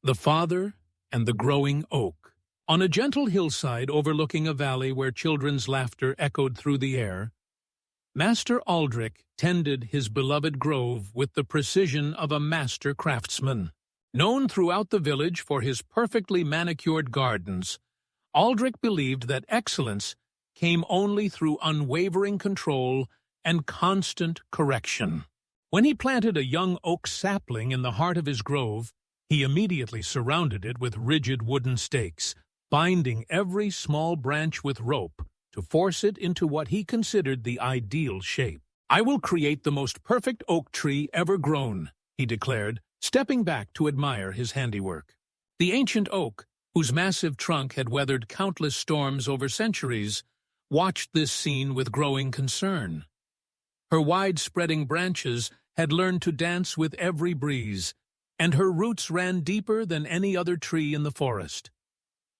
The Father and the Growing Oak. On a gentle hillside overlooking a valley where children's laughter echoed through the air, Master Aldrich tended his beloved grove with the precision of a master craftsman. Known throughout the village for his perfectly manicured gardens, Aldrich believed that excellence came only through unwavering control and constant correction. When he planted a young oak sapling in the heart of his grove, he immediately surrounded it with rigid wooden stakes, binding every small branch with rope to force it into what he considered the ideal shape. "I will create the most perfect oak tree ever grown," he declared, stepping back to admire his handiwork. The ancient oak, whose massive trunk had weathered countless storms over centuries, watched this scene with growing concern. Her wide-spreading branches had learned to dance with every breeze, and her roots ran deeper than any other tree in the forest.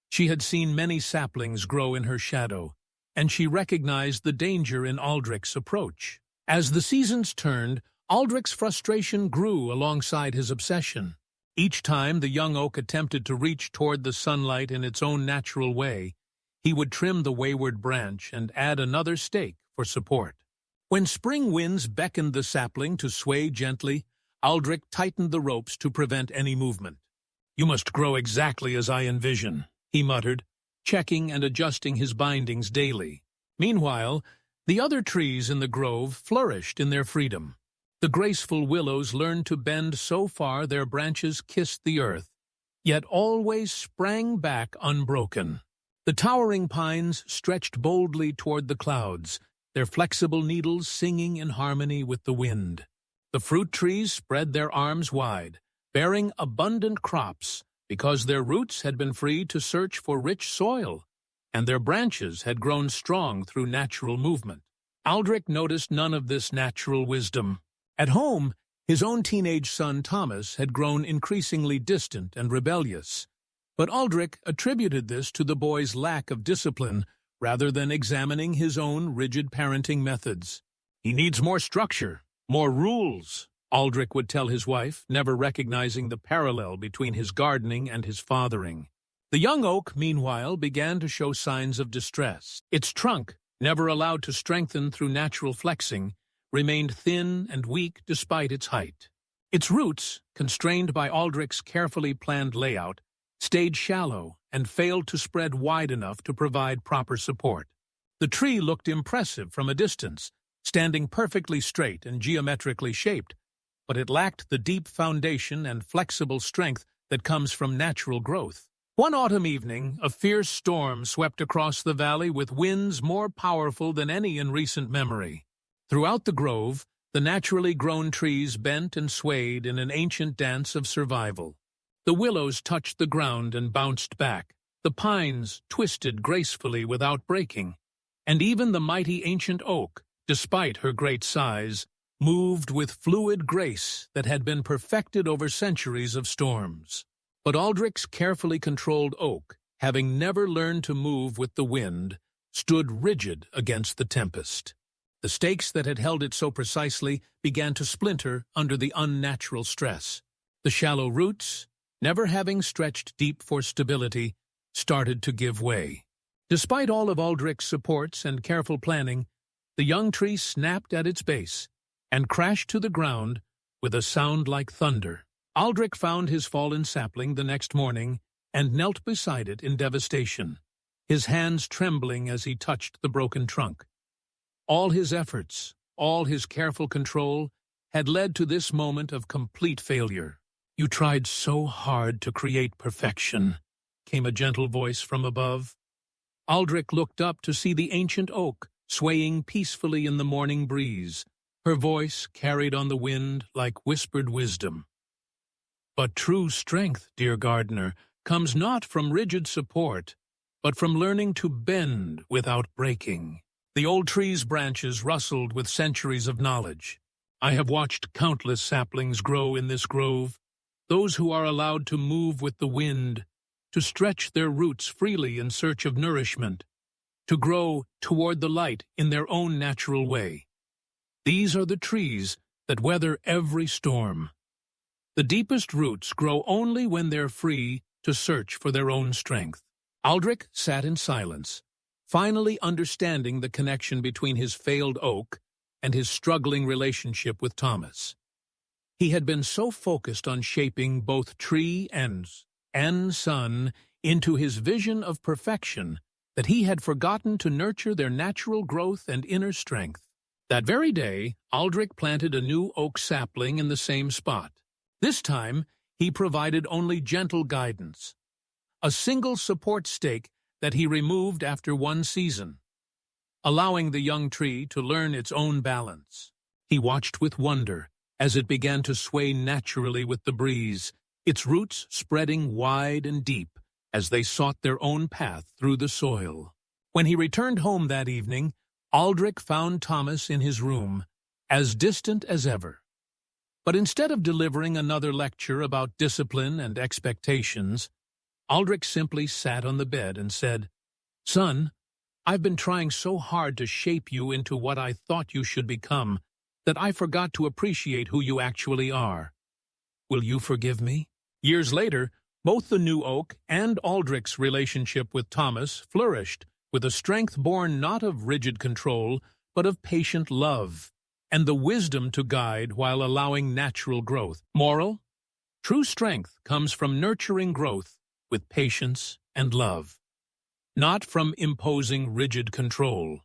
She had seen many saplings grow in her shadow, and she recognized the danger in Aldrich's approach. As the seasons turned, Aldrich's frustration grew alongside his obsession. Each time the young oak attempted to reach toward the sunlight in its own natural way, he would trim the wayward branch and add another stake for support. When spring winds beckoned the sapling to sway gently, Aldrich tightened the ropes to prevent any movement. "You must grow exactly as I envision," he muttered, checking and adjusting his bindings daily. Meanwhile, the other trees in the grove flourished in their freedom. The graceful willows learned to bend so far their branches kissed the earth, yet always sprang back unbroken. The towering pines stretched boldly toward the clouds, their flexible needles singing in harmony with the wind. The fruit trees spread their arms wide, bearing abundant crops because their roots had been free to search for rich soil, and their branches had grown strong through natural movement. Aldrich noticed none of this natural wisdom. At home, his own teenage son Thomas had grown increasingly distant and rebellious, but Aldrich attributed this to the boy's lack of discipline rather than examining his own rigid parenting methods. "He needs more structure, more rules," Aldrich would tell his wife, never recognizing the parallel between his gardening and his fathering. The young oak, meanwhile, began to show signs of distress. Its trunk, never allowed to strengthen through natural flexing, remained thin and weak despite its height. Its roots, constrained by Aldrich's carefully planned layout, stayed shallow and failed to spread wide enough to provide proper support. The tree looked impressive from a distance, standing perfectly straight and geometrically shaped, but it lacked the deep foundation and flexible strength that comes from natural growth. One autumn evening, a fierce storm swept across the valley with winds more powerful than any in recent memory. Throughout the grove, the naturally grown trees bent and swayed in an ancient dance of survival. The willows touched the ground and bounced back. The pines twisted gracefully without breaking, and even the mighty ancient oak, despite her great size, moved with fluid grace that had been perfected over centuries of storms. But Aldrich's carefully controlled oak, having never learned to move with the wind, stood rigid against the tempest. The stakes that had held it so precisely began to splinter under the unnatural stress. The shallow roots, never having stretched deep for stability, started to give way. Despite all of Aldrich's supports and careful planning, the young tree snapped at its base and crashed to the ground with a sound like thunder. Aldrich found his fallen sapling the next morning and knelt beside it in devastation, his hands trembling as he touched the broken trunk. All his efforts, all his careful control, had led to this moment of complete failure. "You tried so hard to create perfection," came a gentle voice from above. Aldrich looked up to see the ancient oak swaying peacefully in the morning breeze, her voice carried on the wind like whispered wisdom. "But true strength, dear gardener, comes not from rigid support, but from learning to bend without breaking." The old tree's branches rustled with centuries of knowledge. "I have watched countless saplings grow in this grove, those who are allowed to move with the wind, to stretch their roots freely in search of nourishment, to grow toward the light in their own natural way. These are the trees that weather every storm. The deepest roots grow only when they're free to search for their own strength. Aldrich sat in silence, finally understanding the connection between his failed oak and his struggling relationship with Thomas. He had been so focused on shaping both tree and sun into his vision of perfection that he had forgotten to nurture their natural growth and inner strength. That very day, Aldrich planted a new oak sapling in the same spot. This time, he provided only gentle guidance, a single support stake that he removed after one season, allowing the young tree to learn its own balance. He watched with wonder as it began to sway naturally with the breeze, its roots spreading wide and deep as they sought their own path through the soil. When he returned home that evening, Aldrich found Thomas in his room, as distant as ever. But instead of delivering another lecture about discipline and expectations, Aldrich simply sat on the bed and said, "Son, I've been trying so hard to shape you into what I thought you should become that I forgot to appreciate who you actually are. Will you forgive me?" Years later, both the new oak and Aldrich's relationship with Thomas flourished, with a strength born not of rigid control, but of patient love, and the wisdom to guide while allowing natural growth. Moral: true strength comes from nurturing growth with patience and love, not from imposing rigid control.